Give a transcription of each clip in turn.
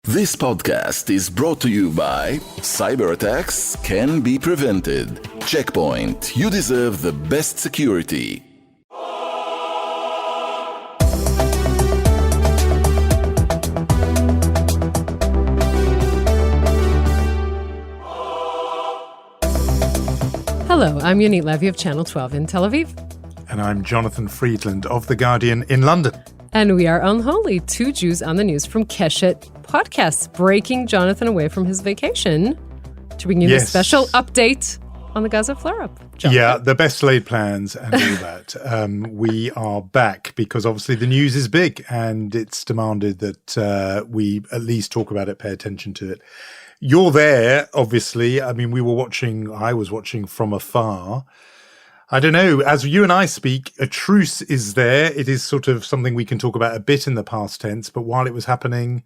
This podcast is brought to you by Cyber attacks can be prevented. Checkpoint. You deserve the best security. Hello, I'm Yonit Levy of Channel 12 in Tel Aviv. And I'm Jonathan Friedland of The Guardian in London. And we are Unholy, two Jews on the news from Keshet Podcasts, breaking Jonathan away from his vacation to bring you this special update on the Gaza flare-up. Yeah, the best laid plans and all that. We are back because obviously the news is big and it's demanded that we at least talk about it, pay attention to it. You're there, obviously. I mean, I was watching from afar. I don't know, as you and I speak, a truce is there. It is sort of something we can talk about a bit in the past tense, but while it was happening,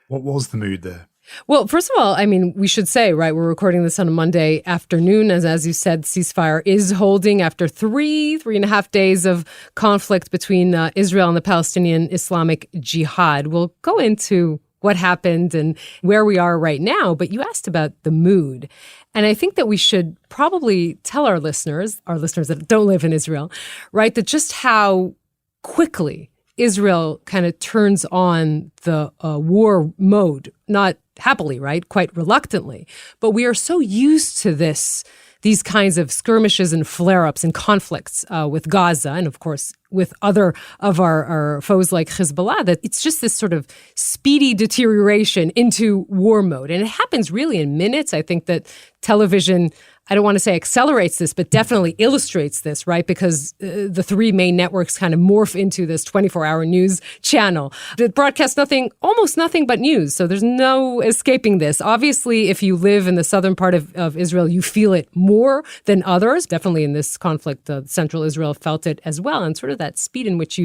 what was the mood there? Well, first of all, I mean, we should say, right, we're recording this on a Monday afternoon. As you said, ceasefire is holding after three and a half days of conflict between Israel and the Palestinian Islamic Jihad. We'll go into what happened and where we are right now, but you asked about the mood. And I think that we should probably tell our listeners that don't live in Israel, right, that just how quickly Israel kind of turns on the war mode, not happily, right, quite reluctantly. But we are so used to these kinds of skirmishes and flare-ups and conflicts with Gaza and, of course, with other of our foes like Hezbollah, that it's just this sort of speedy deterioration into war mode. And it happens really in minutes. I think that television, I don't want to say accelerates this, but definitely illustrates this, right? Because the three main networks kind of morph into this 24-hour news channel that broadcasts almost nothing but news. So there's no escaping this. Obviously, if you live in the southern part of Israel, you feel it more than others. Definitely in this conflict, central Israel felt it as well. And sort of that speed in which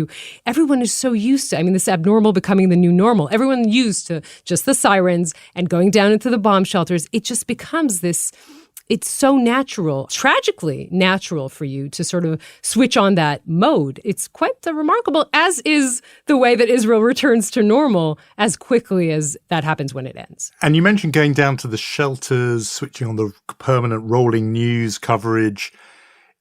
everyone is so used to, this abnormal becoming the new normal. Everyone used to just the sirens and going down into the bomb shelters. It just becomes this. It's so natural, tragically natural for you to sort of switch on that mode. It's quite remarkable, as is the way that Israel returns to normal as quickly as that happens when it ends. And you mentioned going down to the shelters, switching on the permanent rolling news coverage.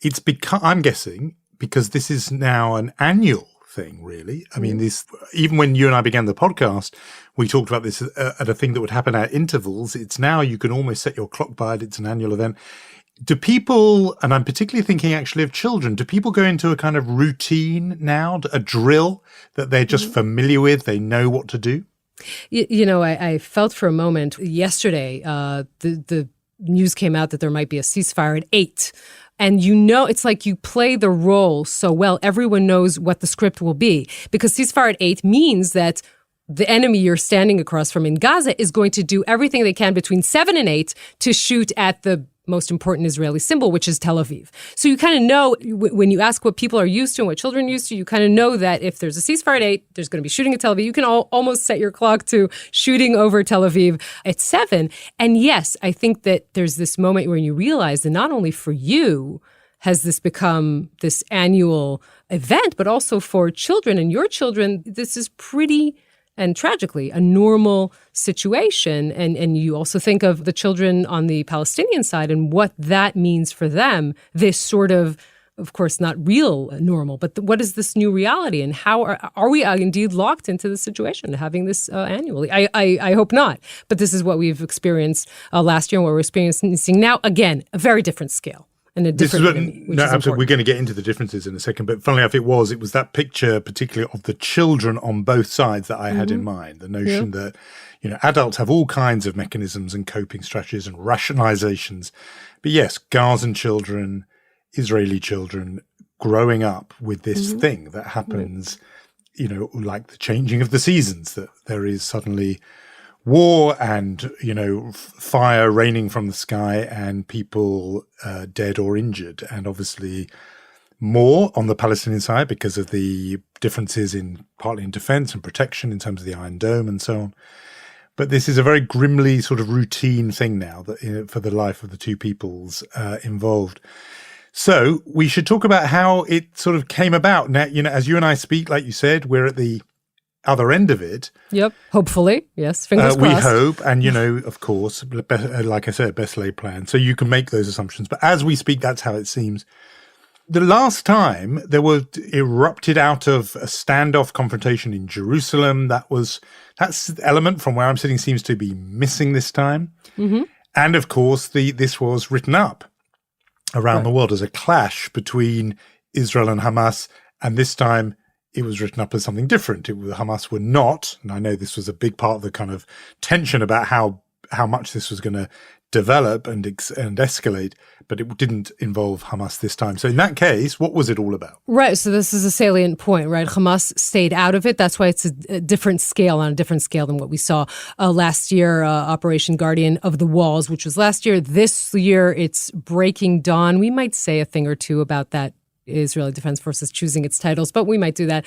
It's become, I'm guessing, because this is now an annual thing, really. I mean, even when you and I began the podcast, we talked about this at a thing that would happen at intervals. It's now you can almost set your clock by it. It's an annual event. Do people, and I'm particularly thinking actually of children, do people go into a kind of routine now, a drill that they're just familiar with, they know what to do? I felt for a moment yesterday, the news came out that there might be a ceasefire at 8. And it's like you play the role so well. Everyone knows what the script will be. Because ceasefire at 8 means that the enemy you're standing across from in Gaza is going to do everything they can between 7 and 8 to shoot at the most important Israeli symbol, which is Tel Aviv. So you kind of know, when you ask what people are used to and what children are used to, you kind of know that if there's a ceasefire at 8, there's going to be shooting at Tel Aviv. You can almost set your clock to shooting over Tel Aviv at 7. And yes, I think that there's this moment where you realize that not only for you has this become this annual event, but also for children and your children, this is pretty and tragically a normal situation. And you also think of the children on the Palestinian side and what that means for them, this sort of course, not real normal, but what is this new reality? And how are we indeed locked into the situation, having this annually? I hope not. But this is what we've experienced last year and what we're experiencing now. Again, a very different scale. And a different enemy, which is absolutely. We're going to get into the differences in a second. But funnily enough, it was that picture, particularly of the children on both sides, that I had in mind. The notion that, adults have all kinds of mechanisms and coping strategies and rationalizations. But yes, Gazan children, Israeli children, growing up with this thing that happens, like the changing of the seasons, that there is suddenly war and, fire raining from the sky and people dead or injured. And obviously more on the Palestinian side because of the differences partly in defense and protection in terms of the Iron Dome and so on. But this is a very grimly sort of routine thing now that for the life of the two peoples involved. So we should talk about how it sort of came about. Now, as you and I speak, like you said, we're at the other end of it. Yep. Hopefully. Yes. Fingers we crossed. hope. And, of course, like I said, best laid plan. So you can make those assumptions. But as we speak, that's how it seems. The last time there was erupted out of a standoff confrontation in Jerusalem, that's the element from where I'm sitting seems to be missing this time. Mm-hmm. And of course, this was written up around the world as a clash between Israel and Hamas. And this time it was written up as something different. Hamas were not, and I know this was a big part of the kind of tension about how much this was going to develop and escalate, but it didn't involve Hamas this time. So in that case, what was it all about? Right. So this is a salient point, right? Hamas stayed out of it. That's why it's a different scale than what we saw last year, Operation Guardian of the Walls, which was last year. This year, it's Breaking Dawn. We might say a thing or two about that. Israeli Defense Forces choosing its titles, but we might do that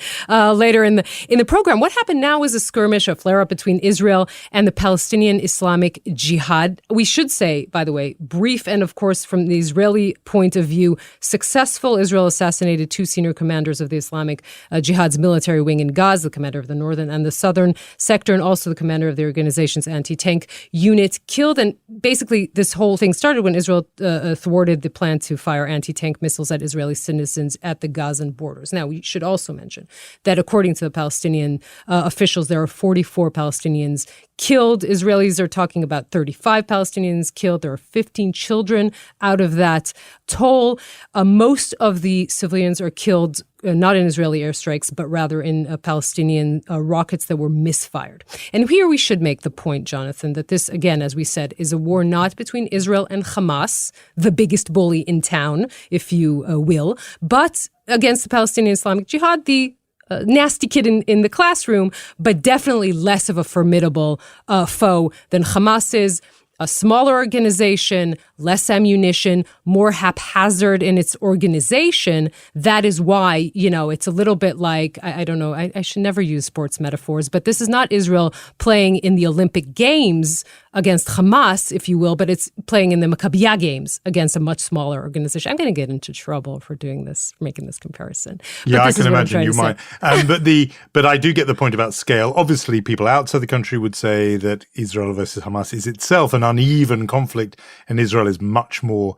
later in the program. What happened now is a skirmish, a flare-up between Israel and the Palestinian Islamic Jihad. We should say, by the way, brief and, of course, from the Israeli point of view, successful. Israel assassinated 2 senior commanders of the Islamic Jihad's military wing in Gaza, the commander of the northern and the southern sector, and also the commander of the organization's anti-tank unit, killed. And basically, this whole thing started when Israel thwarted the plan to fire anti-tank missiles at Israeli citizens at the Gazan borders. Now, we should also mention that according to the Palestinian officials, there are 44 Palestinians killed. Israelis are talking about 35 Palestinians killed. There are 15 children out of that toll. Most of the civilians are killed not in Israeli airstrikes, but rather in Palestinian rockets that were misfired. And here we should make the point, Jonathan, that this, again, as we said, is a war not between Israel and Hamas, the biggest bully in town, if you will, but against the Palestinian Islamic Jihad, the nasty kid in the classroom, but definitely less of a formidable foe than Hamas is. A smaller organization, less ammunition, more haphazard in its organization. That is why, it's a little bit like, I don't know, I should never use sports metaphors, but this is not Israel playing in the Olympic Games against Hamas, if you will, but it's playing in the Maccabiah Games against a much smaller organization. I'm going to get into trouble for doing this, making this comparison. Yeah, I can imagine you might. But I do get the point about scale. Obviously, people outside the country would say that Israel versus Hamas is itself an uneven conflict, and Israel is much more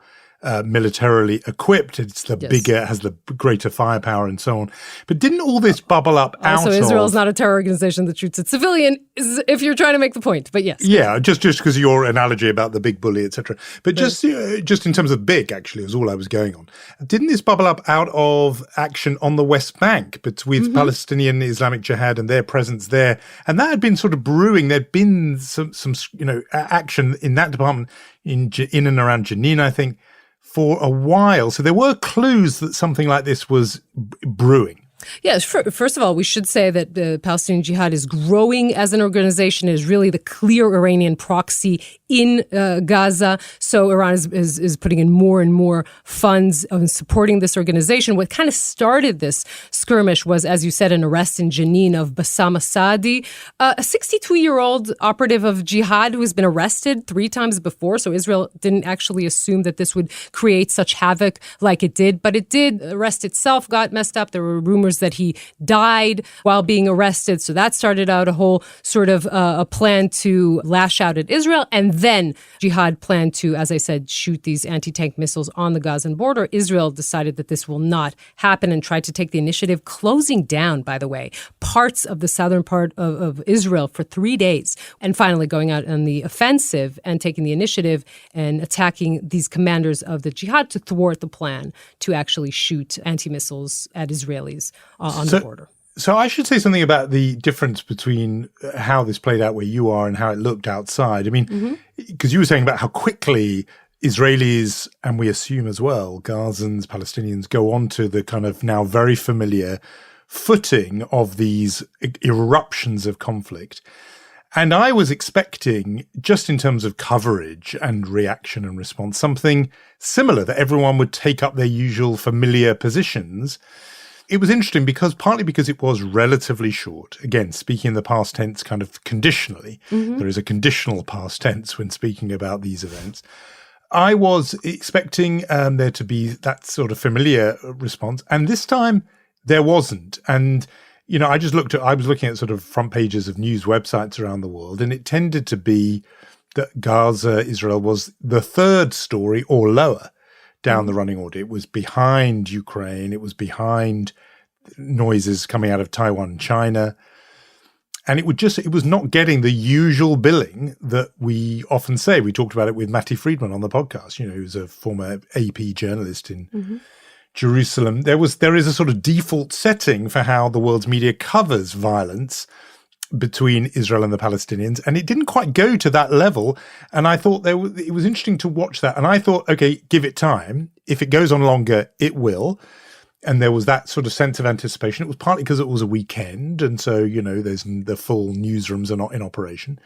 militarily equipped. It's the bigger, has the greater firepower and so on. But didn't all this bubble up also, Israel is not a terror organization that shoots at civilian, if you're trying to make the point. But yes. Yeah, just because of your analogy about the big bully, etc. But just in terms of big, actually, is all I was going on. Didn't this bubble up out of action on the West Bank with Palestinian Islamic Jihad and their presence there? And that had been sort of brewing. There'd been some action in that department in and around Jenin, I think, for a while. So there were clues that something like this was brewing. Yes, first of all, we should say that the Palestinian Jihad is growing as an organization. It is really the clear Iranian proxy in Gaza. So Iran is putting in more and more funds on supporting this organization. What kind of started this skirmish was, as you said, an arrest in Jenin of Bassam Asadi, a 62-year-old operative of Jihad who has been arrested 3 times before. So Israel didn't actually assume that this would create such havoc like it did. But it did. The arrest itself got messed up. There were rumors that he died while being arrested. So that started out a whole sort of a plan to lash out at Israel. And then Jihad planned to, as I said, shoot these anti-tank missiles on the Gazan border. Israel decided that this will not happen and tried to take the initiative, closing down, by the way, parts of the southern part of Israel for 3 days, and finally going out on the offensive and taking the initiative and attacking these commanders of the Jihad to thwart the plan to actually shoot anti-missiles at Israelis on the border. So I should say something about the difference between how this played out where you are and how it looked outside. I mean, because you were saying about how quickly Israelis, and we assume as well, Gazans, Palestinians, go on to the kind of now very familiar footing of these eruptions of conflict. And I was expecting, just in terms of coverage and reaction and response, something similar, that everyone would take up their usual familiar positions. It was interesting partly because it was relatively short. Again, speaking in the past tense kind of conditionally. There is a conditional past tense when speaking about these events. I was expecting there to be that sort of familiar response. And this time there wasn't. And I was looking at sort of front pages of news websites around the world, and it tended to be that Gaza, Israel was the third story or lower down the running order. It was behind Ukraine. It was behind noises coming out of Taiwan, China. And it was not getting the usual billing that we often say. We talked about it with Matty Friedman on the podcast, who's a former AP journalist in Jerusalem. There is a sort of default setting for how the world's media covers violence between Israel and the Palestinians, and it didn't quite go to that level. And I thought it was interesting to watch that. And I thought, okay, give it time. If it goes on longer, it will. And there was that sort of sense of anticipation. It was partly because it was a weekend, and so, there's the full newsrooms are not in operation.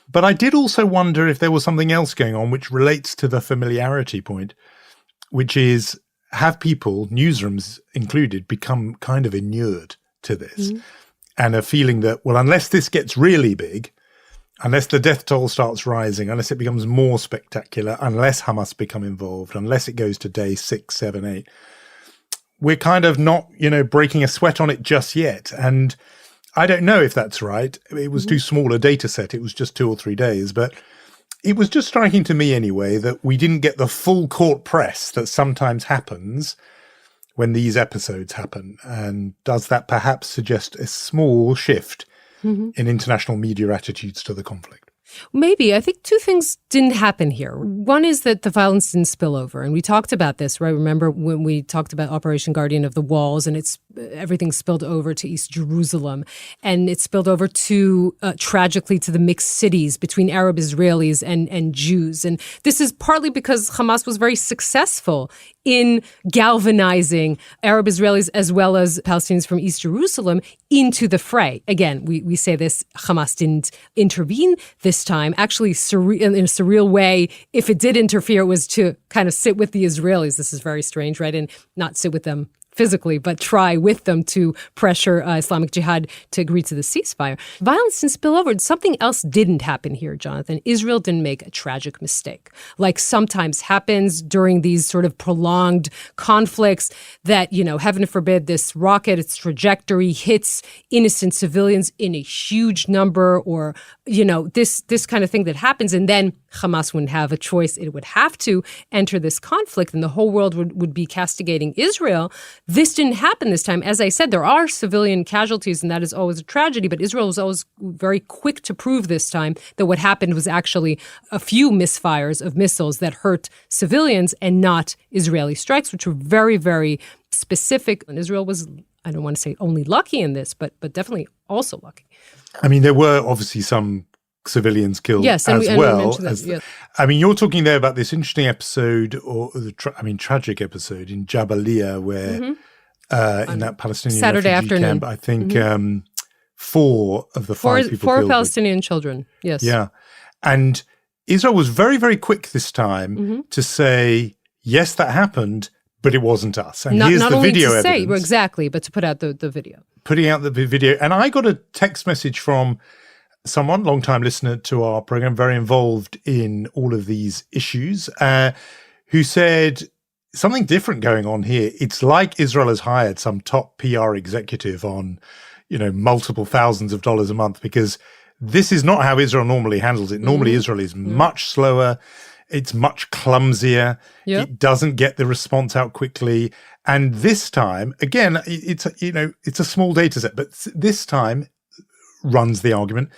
But I did also wonder if there was something else going on which relates to the familiarity point, which is, have people, newsrooms included, become kind of inured to this and a feeling that, well, unless this gets really big, unless the death toll starts rising, unless it becomes more spectacular, unless Hamas become involved, unless it goes to day 6, 7, 8, we're kind of not, breaking a sweat on it just yet. And I don't know if that's right. It was too small a data set. It was just 2 or 3 days. But it was just striking to me anyway that we didn't get the full court press that sometimes happens when these episodes happen. And does that perhaps suggest a small shift in international media attitudes to the conflict? Maybe. I think 2 things didn't happen here. One is that the violence didn't spill over. And we talked about this, right? Remember when we talked about Operation Guardian of the Walls, and everything spilled over to East Jerusalem. And it spilled over to, tragically, to the mixed cities between Arab Israelis and Jews. And this is partly because Hamas was very successful in galvanizing Arab Israelis as well as Palestinians from East Jerusalem into the fray. Again, we say this, Hamas didn't intervene this time. Actually, in a surreal way, if it did interfere, it was to kind of sit with the Israelis. This is very strange, right? And not sit with them physically, but try with them to pressure Islamic Jihad to agree to the ceasefire. Violence didn't spill over. Something else didn't happen here, Jonathan. Israel didn't make a tragic mistake, like sometimes happens during these sort of prolonged conflicts that, heaven forbid, this rocket, its trajectory hits innocent civilians in a huge number, or, this kind of thing that happens. And then Hamas wouldn't have a choice. It would have to enter this conflict, and the whole world would be castigating Israel. This didn't happen this time. As I said, there are civilian casualties, and that is always a tragedy, but Israel was always very quick to prove this time that what happened was actually a few misfires of missiles that hurt civilians and not Israeli strikes, which were very, very specific. And Israel was, I don't want to say only lucky in this, but definitely also lucky. I mean, there were obviously some civilians killed as well. You're talking there about this interesting episode, or tragic episode in Jabalia, where in that Palestinian Saturday refugee afternoon camp, I think 4 of the 5 people four killed. Palestinian children. Yes. Yeah, and Israel was very, very quick this time to say, yes, that happened, but it wasn't us. And here's the video evidence. Exactly, but to put out the video. Putting out the video. And I got a text message from someone, long-time listener to our program, very involved in all of these issues, who said something different going on here. It's like Israel has hired some top PR executive on, multiple thousands of dollars a month, because this is not how Israel normally handles it. Normally, Israel is much slower. It's much clumsier. Yep. It doesn't get the response out quickly. And this time, again, it's a small data set, but this time runs the argument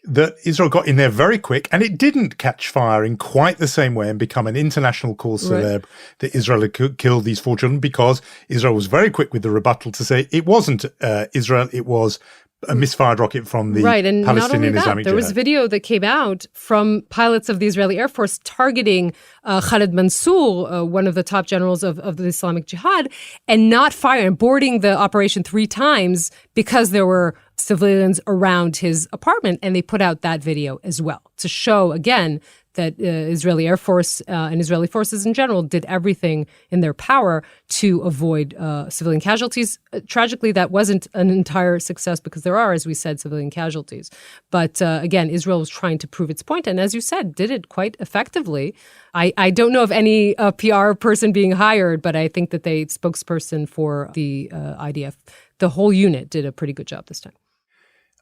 that Israel got in there very quick, and it didn't catch fire in quite the same way and become an international cause célèbre that Israel had killed these 4 children, because Israel was very quick with the rebuttal to say it wasn't Israel, it was a misfired rocket from the Palestinian Islamic Jihad. There was video that came out from pilots of the Israeli Air Force targeting Khalid Mansour, one of the top generals of the Islamic Jihad, and not firing, boarding the operation 3 times because there were civilians around his apartment. And they put out that video as well to show, again, that Israeli Air Force and Israeli forces in general did everything in their power to avoid civilian casualties. Tragically, that wasn't an entire success, because there are, as we said, civilian casualties. But again, Israel was trying to prove its point, and as you said, did it quite effectively. I don't know of any PR person being hired, but I think that the spokesperson for the IDF the whole unit did a pretty good job this time.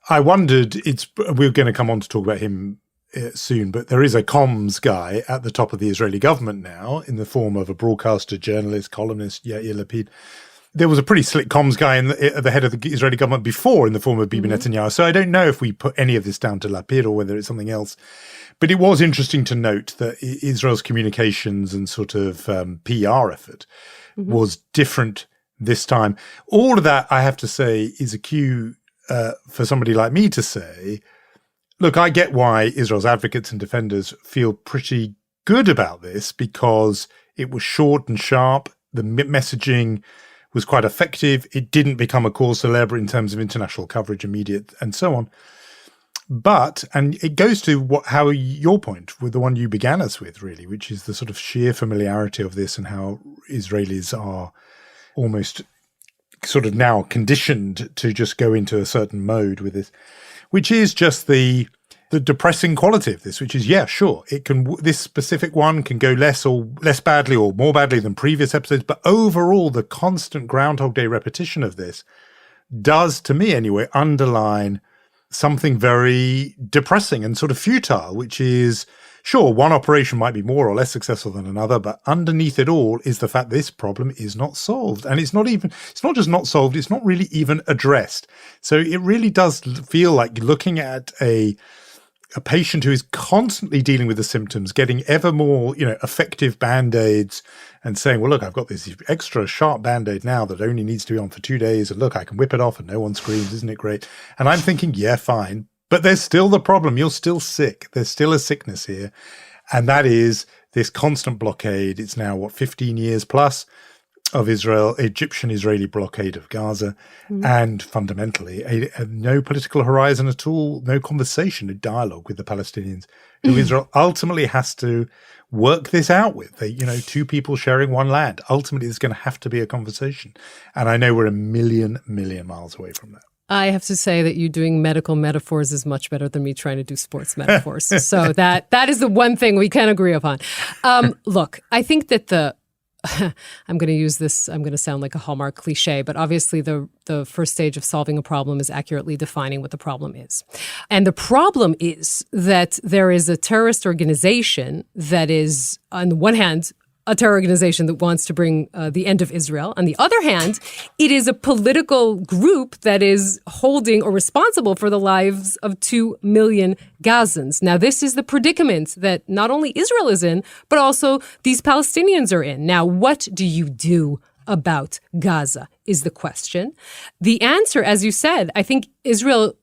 I wondered, we're going to come on to talk about him soon, but there is a comms guy at the top of the Israeli government now in the form of a broadcaster, journalist, columnist, Yair Lapid. There was a pretty slick comms guy at the head of the Israeli government before in the form of Bibi Netanyahu. So I don't know if we put any of this down to Lapid or whether it's something else. But it was interesting to note that Israel's communications and sort of PR effort was different this time. All of that, I have to say, is a cue for somebody like me to say, look, I get why Israel's advocates and defenders feel pretty good about this because it was short and sharp. The messaging was quite effective. It didn't become a cause célèbre in terms of international coverage, immediate, and so on. But, and it goes to how your point, with the one you began us with, really, which is the sort of sheer familiarity of this and how Israelis are almost sort of now conditioned to just go into a certain mode with this, which is just the depressing quality of this, which is, yeah, sure, this specific one can go less badly or more badly than previous episodes, but overall the constant Groundhog Day repetition of this does, to me anyway, underline something very depressing and sort of futile, which is, sure, one operation might be more or less successful than another, but underneath it all is the fact this problem is not solved. And it's not just not solved, it's not really even addressed. So it really does feel like looking at a patient who is constantly dealing with the symptoms, getting ever more, effective Band-Aids and saying, well, look, I've got this extra sharp Band-Aid now that only needs to be on for 2 days. And look, I can whip it off and no one screams. Isn't it great? And I'm thinking, yeah, fine. But there's still the problem. You're still sick. There's still a sickness here. And that is this constant blockade. It's now, 15 years plus of Egyptian-Israeli blockade of Gaza. And fundamentally, no political horizon at all, no conversation, no dialogue with the Palestinians, who Israel ultimately has to work this out with. Two people sharing one land. Ultimately, there's going to have to be a conversation. And I know we're a million miles away from that. I have to say that you doing medical metaphors is much better than me trying to do sports metaphors. So that is the one thing we can agree upon. Look, I think that I'm going to use this, I'm going to sound like a Hallmark cliche, but obviously the first stage of solving a problem is accurately defining what the problem is. And the problem is that there is a terrorist organization that is, on the one hand, a terror organization that wants to bring the end of Israel. On the other hand, it is a political group that is holding or responsible for the lives of 2 million Gazans. Now, this is the predicament that not only Israel is in, but also these Palestinians are in. Now, what do you do about Gaza is the question. The answer, as you said, I think Israel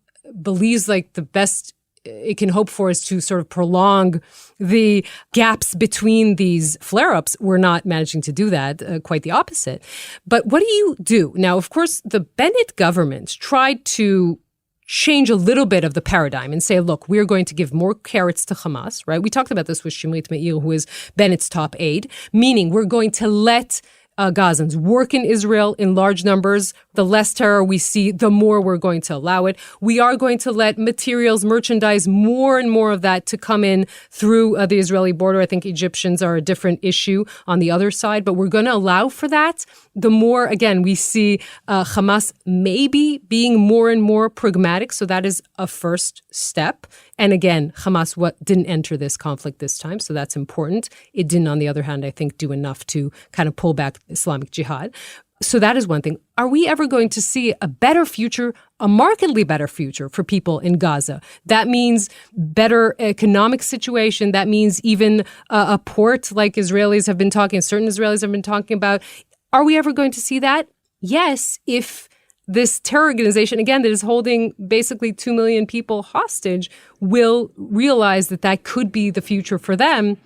believes like the best it can hope for is to sort of prolong the gaps between these flare-ups. We're not managing to do that, quite the opposite. But what do you do? Now, of course, the Bennett government tried to change a little bit of the paradigm and say, look, we're going to give more carrots to Hamas, right? We talked about this with Shimrit Meir, who is Bennett's top aide, meaning we're going to let Gazans work in Israel in large numbers. The less terror we see, the more we're going to allow it. We are going to let materials, merchandise, more and more of that to come in through the Israeli border. I think Egyptians are a different issue on the other side, but we're going to allow for that. The more, again, we see Hamas maybe being more and more pragmatic. So that is a first step. And again, Hamas didn't enter this conflict this time, so that's important. It didn't, on the other hand, I think, do enough to kind of pull back Islamic Jihad. So that is one thing. Are we ever going to see a better future, a markedly better future for people in Gaza? That means better economic situation. That means even a port like certain Israelis have been talking about. Are we ever going to see that? Yes, if this terror organization, again, that is holding basically 2 million people hostage, will realize that that could be the future for them.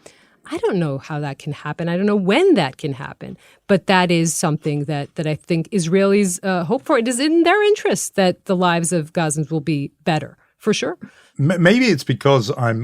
I don't know how that can happen. I don't know when that can happen. But that is something that I think Israelis hope for. It is in their interest that the lives of Gazans will be better, for sure. Maybe it's because I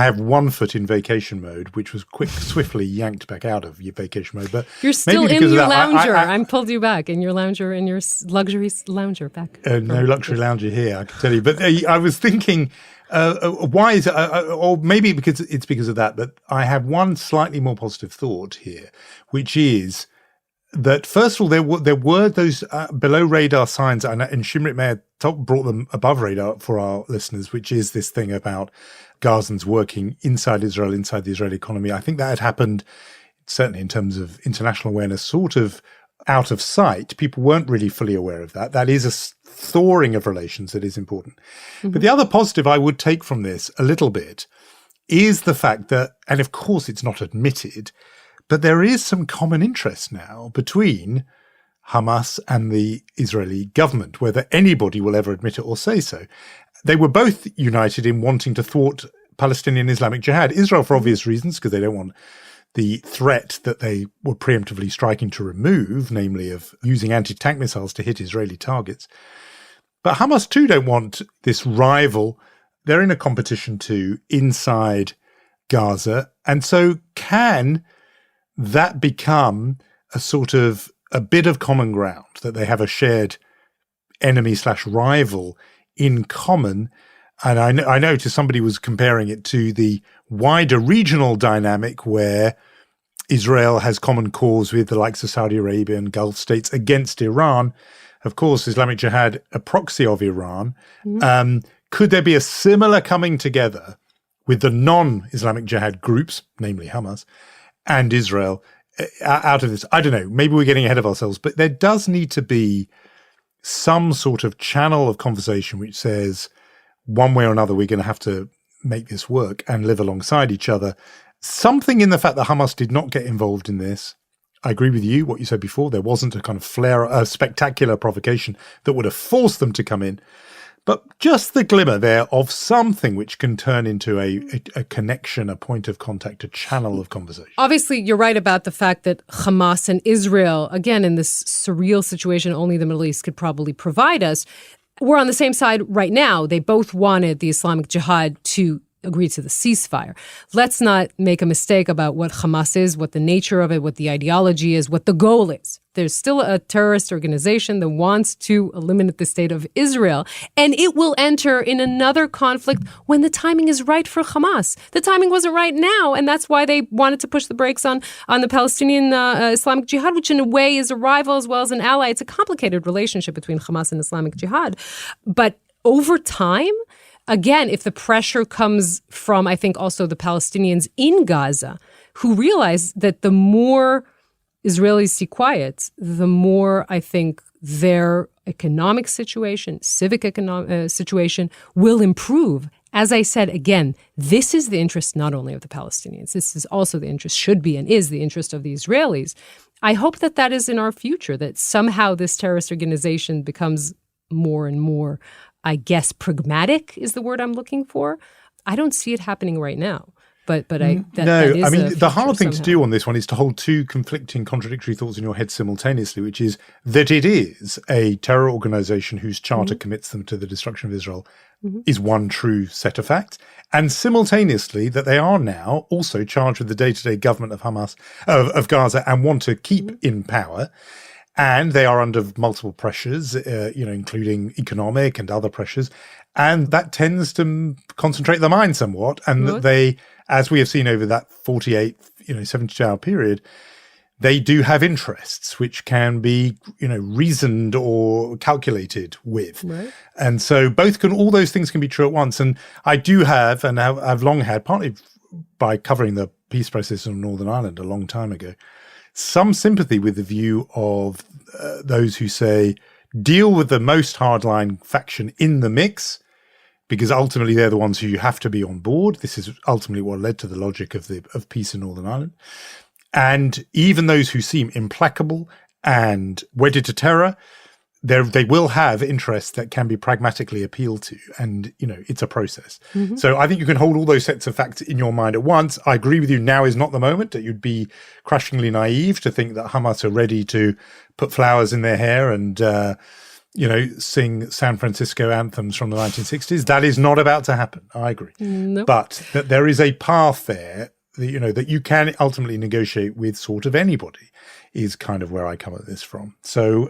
have 1 foot in vacation mode, which was swiftly yanked back out of your vacation mode. But you're still in your lounger. I'm pulled you back in your lounger, in your luxury lounger back. No luxury lounger here, I can tell you. But I was thinking, why is it? Or maybe it's because of that. But I have one slightly more positive thought here, which is that, first of all, there were those below radar signs, and Shimrit Meir brought them above radar for our listeners, which is this thing about Gazans working inside Israel, inside the Israeli economy. I think that had happened, certainly in terms of international awareness, sort of out of sight. People weren't really fully aware of that. That is a thawing of relations that is important. Mm-hmm. But the other positive I would take from this a little bit is the fact that, and of course it's not admitted, but there is some common interest now between Hamas and the Israeli government, whether anybody will ever admit it or say so. They were both united in wanting to thwart Palestinian Islamic Jihad. Israel, for obvious reasons, because they don't want the threat that they were preemptively striking to remove, namely of using anti-tank missiles to hit Israeli targets. But Hamas too don't want this rival. They're in a competition too inside Gaza. And so can that become a sort of a bit of common ground, that they have a shared enemy/rival in common? And I noticed somebody was comparing it to the wider regional dynamic where Israel has common cause with the likes of Saudi Arabia and Gulf states against Iran. Of course, Islamic Jihad, a proxy of Iran. Mm-hmm. Could there be a similar coming together with the non-Islamic Jihad groups, namely Hamas, and Israel, out of this? I don't know. Maybe we're getting ahead of ourselves, but there does need to be some sort of channel of conversation which says, one way or another, we're going to have to make this work and live alongside each other. Something in the fact that Hamas did not get involved in this. I agree with you, what you said before. There wasn't a kind of a spectacular provocation that would have forced them to come in. But just the glimmer there of something which can turn into a connection, a point of contact, a channel of conversation. Obviously, you're right about the fact that Hamas and Israel, again, in this surreal situation only the Middle East could probably provide us, we're on the same side right now. They both wanted the Islamic Jihad to agree to the ceasefire. Let's not make a mistake about what Hamas is, what the nature of it, what the ideology is, what the goal is. There's still a terrorist organization that wants to eliminate the state of Israel, and it will enter in another conflict when the timing is right for Hamas. The timing wasn't right now, and that's why they wanted to push the brakes on the Palestinian Islamic Jihad, which in a way is a rival as well as an ally. It's a complicated relationship between Hamas and Islamic Jihad. But over time, again, if the pressure comes from, I think, also the Palestinians in Gaza, who realize that the more Israelis see quiet, the more, I think, their economic situation, civic economic situation will improve. As I said, again, this is the interest not only of the Palestinians, this is also the interest, should be and is the interest of the Israelis. I hope that that is in our future, that somehow this terrorist organization becomes more and more, I guess, pragmatic is the word I'm looking for. I don't see it happening right now. But that is the hard thing to do on this one is to hold two conflicting, contradictory thoughts in your head simultaneously, which is that it is a terror organization whose charter commits them to the destruction of Israel is one true set of facts, and simultaneously that they are now also charged with the day-to-day government of Hamas, of Gaza, and want to keep in power. And they are under multiple pressures, including economic and other pressures. And that tends to concentrate the mind somewhat. And that they, as we have seen over that 48, 72-hour period, they do have interests which can be, reasoned or calculated with. Right. And so all those things can be true at once. And I do have, and I've long had, partly by covering the peace process in Northern Ireland a long time ago, some sympathy with the view of those who say, deal with the most hardline faction in the mix, because ultimately they're the ones who you have to be on board. This is ultimately what led to the logic of peace in Northern Ireland. And even those who seem implacable and wedded to terror, they will have interests that can be pragmatically appealed to. And, it's a process. Mm-hmm. So I think you can hold all those sets of facts in your mind at once. I agree with you. Now is not the moment. That you'd be crushingly naive to think that Hamas are ready to put flowers in their hair and, sing San Francisco anthems from the 1960s. That is not about to happen. I agree. Nope. But that there is a path there, that you can ultimately negotiate with sort of anybody is kind of where I come at this from. So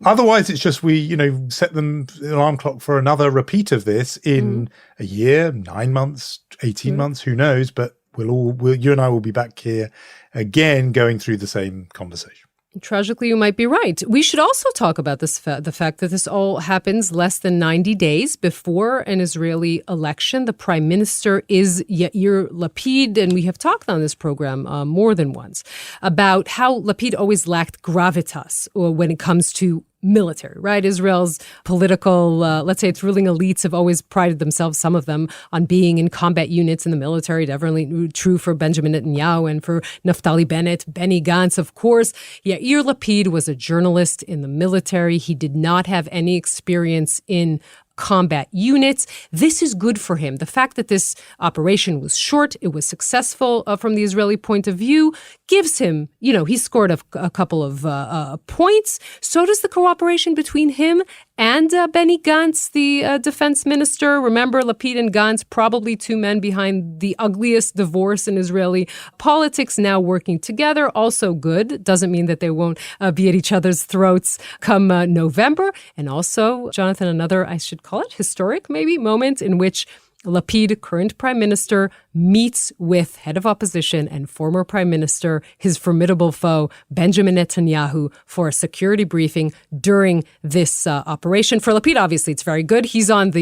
otherwise, it's just we, set them an alarm clock for another repeat of this in a year, 9 months, 18 months, who knows? But you and I will be back here again going through the same conversation. Tragically, you might be right. We should also talk about this the fact that this all happens less than 90 days before an Israeli election. The prime minister is Yair Lapid, and we have talked on this program more than once about how Lapid always lacked gravitas when it comes to military, right? Israel's political, let's say its ruling elites have always prided themselves, some of them, on being in combat units in the military. Definitely true for Benjamin Netanyahu and for Naftali Bennett, Benny Gantz, of course. Yair Lapid was a journalist in the military. He did not have any experience in combat units. This is good for him. The fact that this operation was short, it was successful from the Israeli point of view, gives him, he scored a couple of points. So does the cooperation between him and Benny Gantz, the defense minister. Remember, Lapid and Gantz, probably two men behind the ugliest divorce in Israeli politics, now working together. Also good. Doesn't mean that they won't be at each other's throats come November. And also, Jonathan, another, I should call it historic maybe, moment in which Lapid, current prime minister, meets with head of opposition and former prime minister, his formidable foe, Benjamin Netanyahu, for a security briefing during this operation. For Lapid, obviously, it's very good. He's on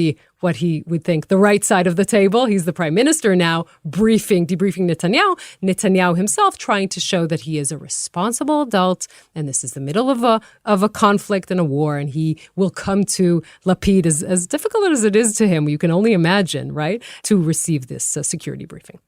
what he would think, the right side of the table. He's the prime minister now, debriefing Netanyahu. Netanyahu himself trying to show that he is a responsible adult, and this is the middle of a conflict and a war, and he will come to Lapid, as difficult as it is to him, you can only imagine, right, to receive this security briefing.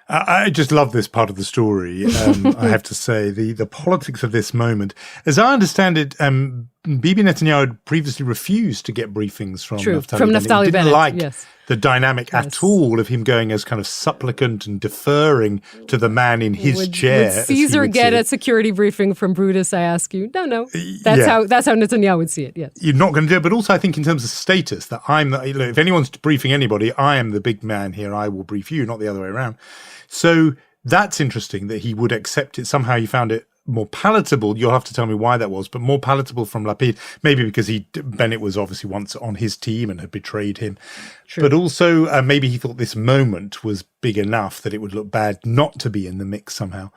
I just love this part of the story. I have to say, the politics of this moment. As I understand it, Bibi Netanyahu had previously refused to get briefings from Naftali Bennett. He didn't like the dynamic at all of him going as kind of supplicant and deferring to the man in his chair. Would Caesar get a security briefing from Brutus, I ask you? No. That's how Netanyahu would see it, yes. You're not going to do it, but also I think in terms of status, that if anyone's briefing anybody, I am the big man here, I will brief you, not the other way around. So that's interesting that he would accept it. Somehow he found it more palatable. You'll have to tell me why that was, but more palatable from Lapid, maybe because Bennett was obviously once on his team and had betrayed him. True. But also maybe he thought this moment was big enough that it would look bad not to be in the mix somehow.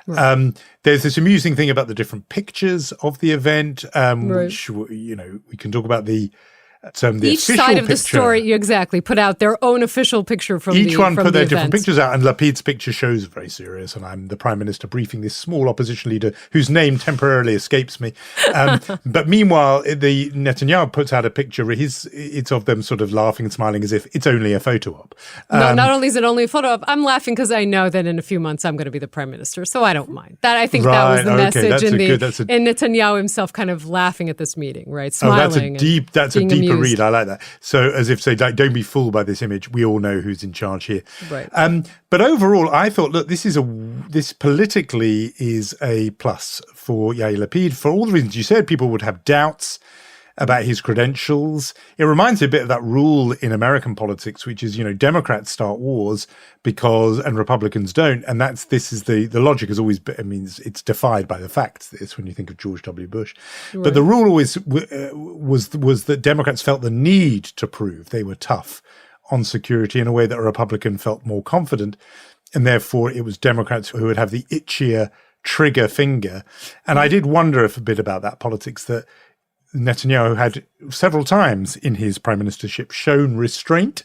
Right. There's this amusing thing about the different pictures of the event, which, we can talk about each side of the story, exactly, put out their own official picture from each one put their event. Different pictures out, and Lapid's picture shows very serious, and I'm the prime minister briefing this small opposition leader whose name temporarily escapes me. But meanwhile, the Netanyahu puts out a picture. It's of them sort of laughing and smiling as if it's only a photo op. No, not only is it only a photo op, I'm laughing because I know that in a few months I'm going to be the prime minister, so I don't mind. That I think that was the message, and Netanyahu himself kind of laughing at this meeting, right, smiling. That's a deep read. I like that. So as if say, don't be fooled by this image. We all know who's in charge here. Right. But overall, I thought, look, this politically is a plus for Yair Lapid for all the reasons you said. People would have doubts about his credentials. It reminds me a bit of that rule in American politics, which is, Democrats start wars and Republicans don't. And this is the logic has always been, it's defied by the facts. It's when you think of George W. Bush. Right. But the rule always was that Democrats felt the need to prove they were tough on security in a way that a Republican felt more confident. And therefore it was Democrats who would have the itchier trigger finger. And I did wonder a bit about that politics that Netanyahu had several times in his prime ministership shown restraint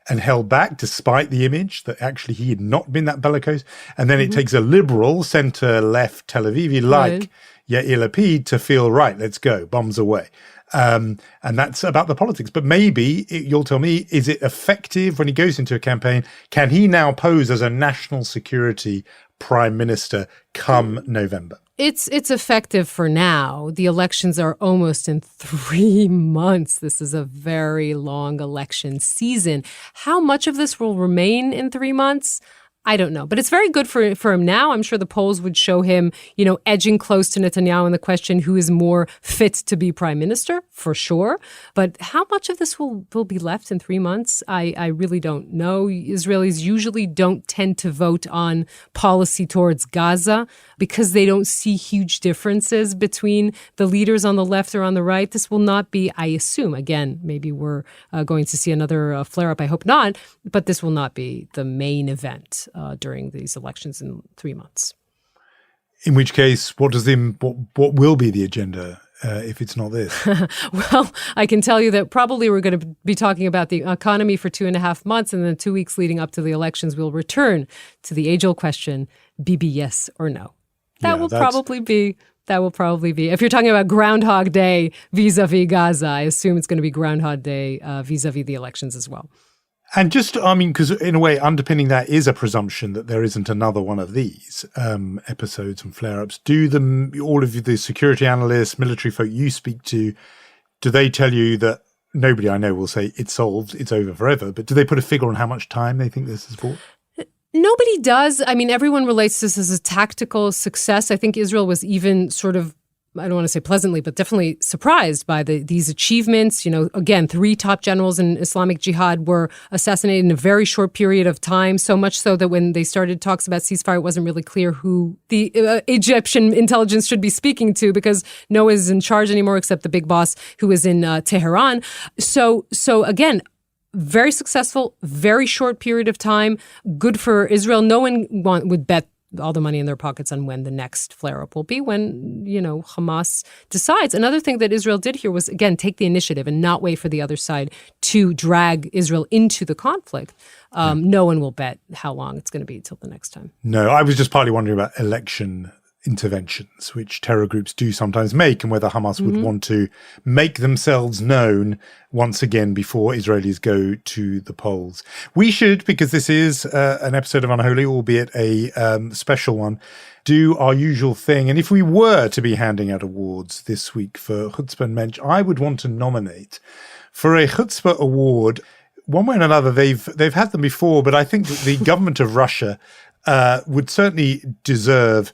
and held back despite the image that actually he had not been that bellicose. And then it takes a liberal centre-left Tel Avivi like Yair Lapid to feel, right, let's go, bombs away. And that's about the politics. But maybe, you'll tell me, is it effective when he goes into a campaign? Can he now pose as a national security prime minister come November? It's effective for now. The elections are almost in 3 months. This is a very long election season. How much of this will remain in 3 months? I don't know. But it's very good for him now. I'm sure the polls would show him, edging close to Netanyahu in the question who is more fit to be prime minister, for sure. But how much of this will be left in 3 months? I really don't know. Israelis usually don't tend to vote on policy towards Gaza because they don't see huge differences between the leaders on the left or on the right. This will not be, I assume, again, maybe we're going to see another flare-up. I hope not. But this will not be the main event during these elections in 3 months. In which case, what will be the agenda if it's not this? Well, I can tell you that probably we're going to be talking about the economy for 2.5 months, and then 2 weeks leading up to the elections, we'll return to the age-old question, Bibi yes or no. That will probably be, if you're talking about Groundhog Day vis-a-vis Gaza, I assume it's going to be Groundhog Day vis-a-vis the elections as well. And because in a way, underpinning that is a presumption that there isn't another one of these episodes and flare-ups. All of the security analysts, military folk you speak to, do they tell you that nobody I know will say it's solved, it's over forever, but do they put a figure on how much time they think this is for? Nobody does. I mean, everyone relates this as a tactical success. I think Israel was even sort of, I don't want to say pleasantly, but definitely surprised by these achievements. Again, 3 top generals in Islamic Jihad were assassinated in a very short period of time, so much so that when they started talks about ceasefire, it wasn't really clear who the Egyptian intelligence should be speaking to, because no one is in charge anymore except the big boss who is in Tehran. So again, very successful, very short period of time, good for Israel. No one would bet all the money in their pockets on when the next flare-up will be, when, Hamas decides. Another thing that Israel did here was, again, take the initiative and not wait for the other side to drag Israel into the conflict. No one will bet how long it's going to be till the next time. No, I was just partly wondering about election interventions, which terror groups do sometimes make, and whether Hamas would want to make themselves known once again before Israelis go to the polls. We should, because this is an episode of Unholy, albeit a special one, do our usual thing. And if we were to be handing out awards this week for Chutzpah and Mensch, I would want to nominate for a Chutzpah award. One way or another, they've had them before, but I think that the government of Russia would certainly deserve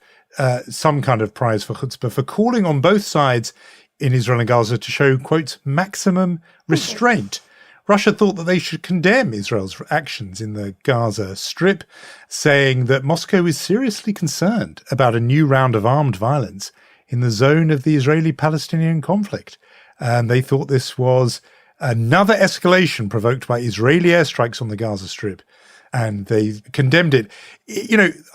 some kind of prize for chutzpah for calling on both sides in Israel and Gaza to show, quote, maximum restraint. Russia thought that they should condemn Israel's actions in the Gaza Strip, saying that Moscow is seriously concerned about a new round of armed violence in the zone of the Israeli-Palestinian conflict. And they thought this was another escalation provoked by Israeli airstrikes on the Gaza Strip, and they condemned it.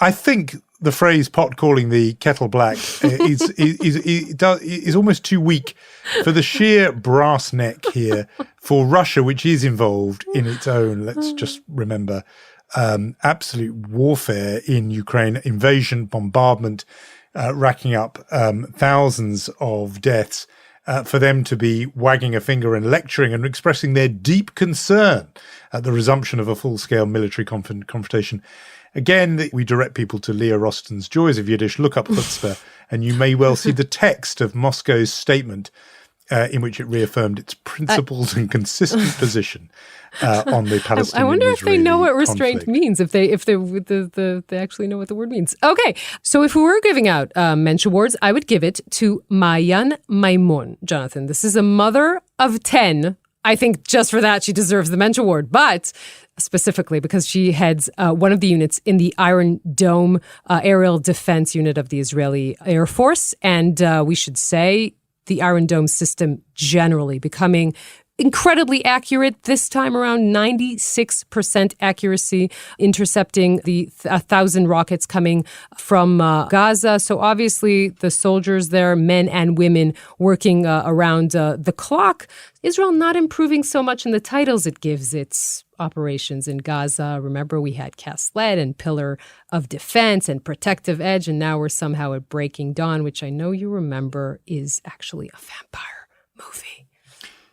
I think the phrase "pot calling the kettle black" is almost too weak for the sheer brass neck here for Russia, which is involved in its own, let's just remember, absolute warfare in Ukraine, invasion, bombardment, racking up thousands of deaths, for them to be wagging a finger and lecturing and expressing their deep concern at the resumption of a full-scale military confrontation. Again, we direct people to Leah Rosten's Joys of Yiddish. Look up chutzpah, and you may well see the text of Moscow's statement in which it reaffirmed its principled and consistent position on the Palestinian. I wonder if they know what restraint conflict. means. If they actually know what the word means. Okay, so if we were giving out Mensch awards, I would give it to Maayan Maimun, Jonathan. This is a mother of 10. I think just for that she deserves the Mensch award, but specifically because she heads one of the units in the Iron Dome aerial defense unit of the Israeli Air Force, and we should say the Iron Dome system generally becoming incredibly accurate. This time around, 96% accuracy, intercepting the 1,000 rockets coming from Gaza. So obviously the soldiers there, men and women, working around the clock. Israel not improving so much in the titles it gives its operations in Gaza. Remember, we had Cast Lead and Pillar of Defense and Protective Edge, and now we're somehow at Breaking Dawn, which I know you remember is actually a vampire movie.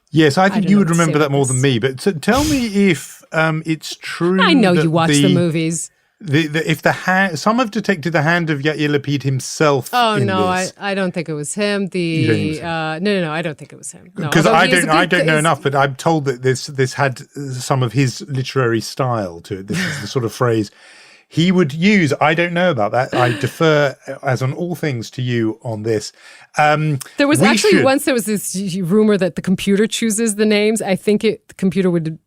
Yes, I think you would remember that more than me. But tell me if it's true. I know you watch the movies. If some have detected the hand of Yair Lapid himself. Oh no, this. I don't think it was him. No, I don't think it was him. Because I don't know enough, but I'm told that this had some of his literary style to it. This is the sort of phrase he would use. I don't know about that. I defer, as on all things, to you on this. There was actually once there was this rumor that the computer chooses the names. I think the computer would,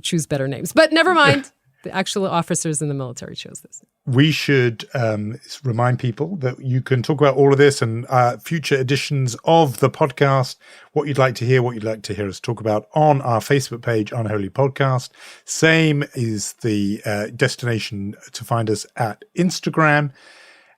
choose better names. But never mind. The actual officers in the military chose this. We should remind people that you can talk about all of this and future editions of the podcast, what you'd like to hear us talk about on our Facebook page, Unholy Podcast. Same is the destination to find us at Instagram.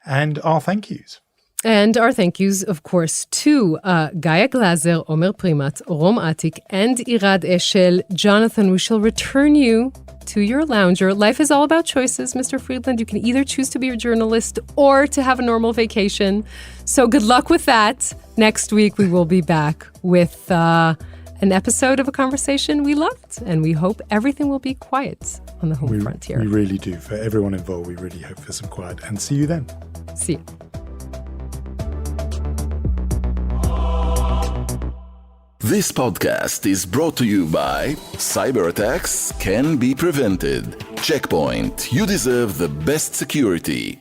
And our thank yous. And our thank yous, of course, to Gaia Glazer, Omer Primat, Rom Atik, and Irad Eshel. Jonathan, we shall return you to your lounger. Life is all about choices, Mr. Friedland. You can either choose to be a journalist or to have a normal vacation. So good luck with that. Next week, we will be back with an episode of a conversation we loved, and we hope everything will be quiet on the home frontier. We really do. For everyone involved, we really hope for some quiet. And see you then. See you. This podcast is brought to you by Cyber attacks can be prevented. Checkpoint. You deserve the best security.